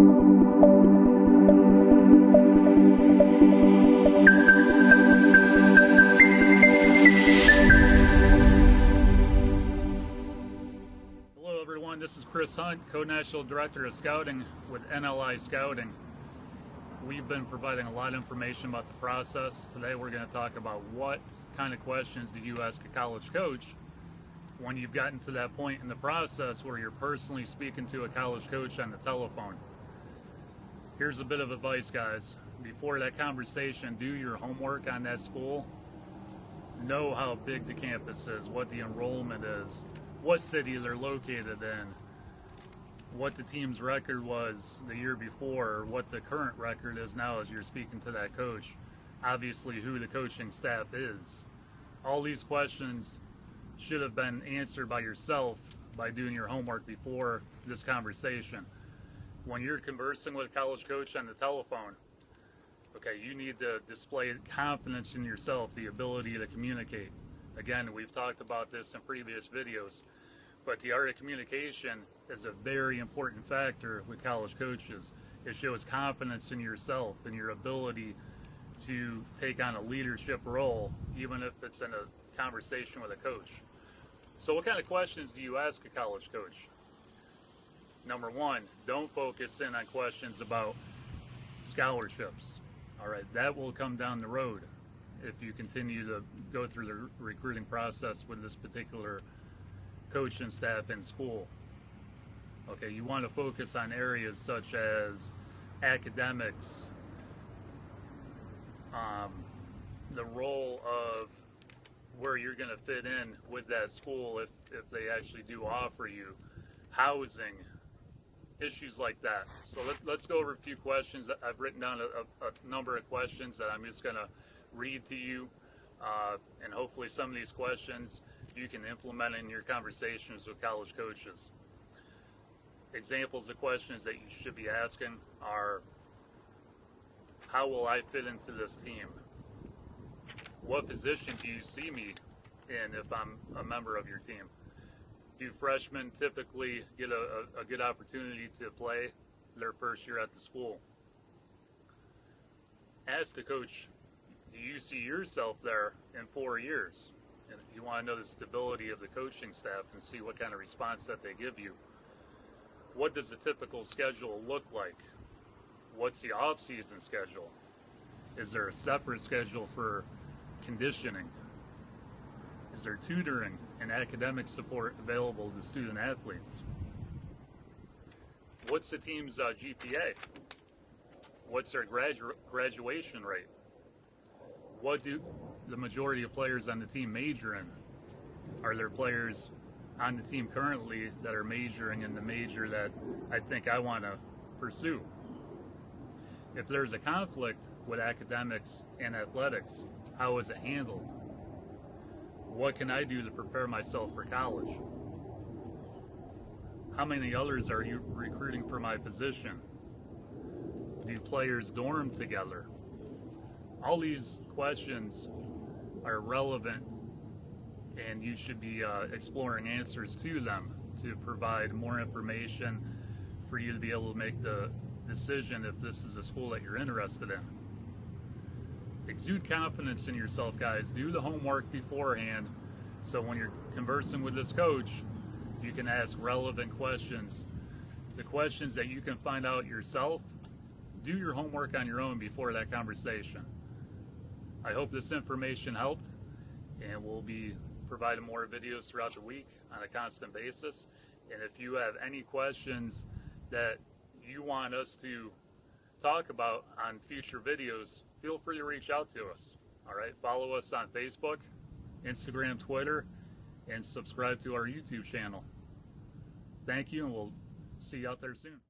Hello everyone, this is Chris Hunt, Co-National Director of Scouting with NLI Scouting. We've been providing a lot of information about the process. Today we're going to talk about what kind of questions do you ask a college coach when you've gotten to that point in the process where you're personally speaking to a college coach on the telephone. Here's a bit of advice, guys. Before that conversation, do your homework on that school. Know how big the campus is, what the enrollment is, what city they're located in, what the team's record was the year before, or what the current record is now as you're speaking to that coach. Obviously, who the coaching staff is. All these questions should have been answered by yourself by doing your homework before this conversation. When you're conversing with a college coach on the telephone, okay, you need to display confidence in yourself, the ability to communicate. Again, we've talked about this in previous videos, but the art of communication is a very important factor with college coaches. It shows confidence in yourself and your ability to take on a leadership role, even if it's in a conversation with a coach. So what kind of questions do you ask a college coach? Number one, don't focus in on questions about scholarships. All right, that will come down the road if you continue to go through the recruiting process with this particular coach and staff in school. Okay, you want to focus on areas such as academics, the role of where you're going to fit in with that school if they actually do offer you, housing, issues like that. So let's go over a few questions. I've written down a number of questions that I'm just going to read to you, and hopefully some of these questions you can implement in your conversations with college coaches. Examples of questions that you should be asking are, how will I fit into this team? What position do you see me in if I'm a member of your team? Do freshmen typically get a good opportunity to play their first year at the school? Ask the coach, do you see yourself there in 4 years? And you want to know the stability of the coaching staff and see what kind of response that they give you. What does a typical schedule look like? What's the off-season schedule? Is there a separate schedule for conditioning? Is there tutoring and academic support available to student athletes? What's the team's GPA? What's their graduation rate? What do the majority of players on the team major in? Are there players on the team currently that are majoring in the major that I think I want to pursue? If there's a conflict with academics and athletics, how is it handled? What can I do to prepare myself for college? How many others are you recruiting for my position? Do players dorm together? All these questions are relevant, and you should be exploring answers to them to provide more information for you to be able to make the decision if this is a school that you're interested in. Exude confidence in yourself, guys. Do the homework beforehand, so when you're conversing with this coach, you can ask relevant questions. The questions that you can find out yourself, do your homework on your own before that conversation. I hope this information helped, and we'll be providing more videos throughout the week on a constant basis. And if you have any questions that you want us to talk about on future videos, feel free to reach out to us. All right, follow us on Facebook, Instagram, Twitter, and subscribe to our YouTube channel. Thank you, and we'll see you out there soon.